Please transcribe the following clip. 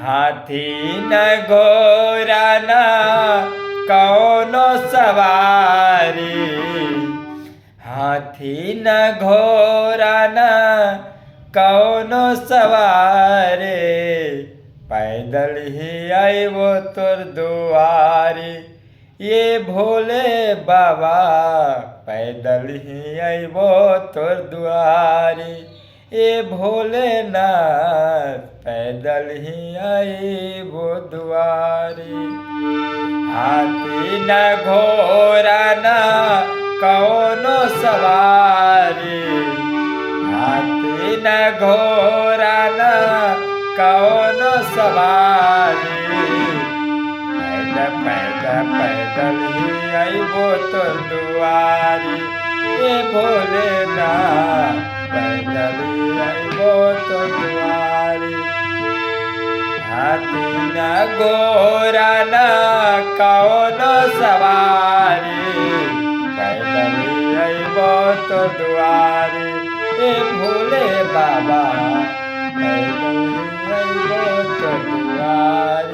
हाथी न घोड़ा न कौनो सवारी, हाथी न घोड़ा न कौनो सवारी, पैदल ही आइबो तोर दुआरी। ये भोले बाबा पैदल ही आइबो तोर दुआरी, ये भोलेनाथ पैदल ही आइबो दुआरी। हाथी न घोड़ा न कौनो सवारी, हाथी न घोड़ा न कौनो सवारी, पैदल ही आइबो तोर दुआरी। ये भोलेनाथ पैदल ही आइबो तोर दुआरी। हाथी न घोड़ा न कौनो सवारी, पैदल ही आइबो तोर दुआरी। ये भोले बाबा पैदल ही आइबो तोर दुआरी।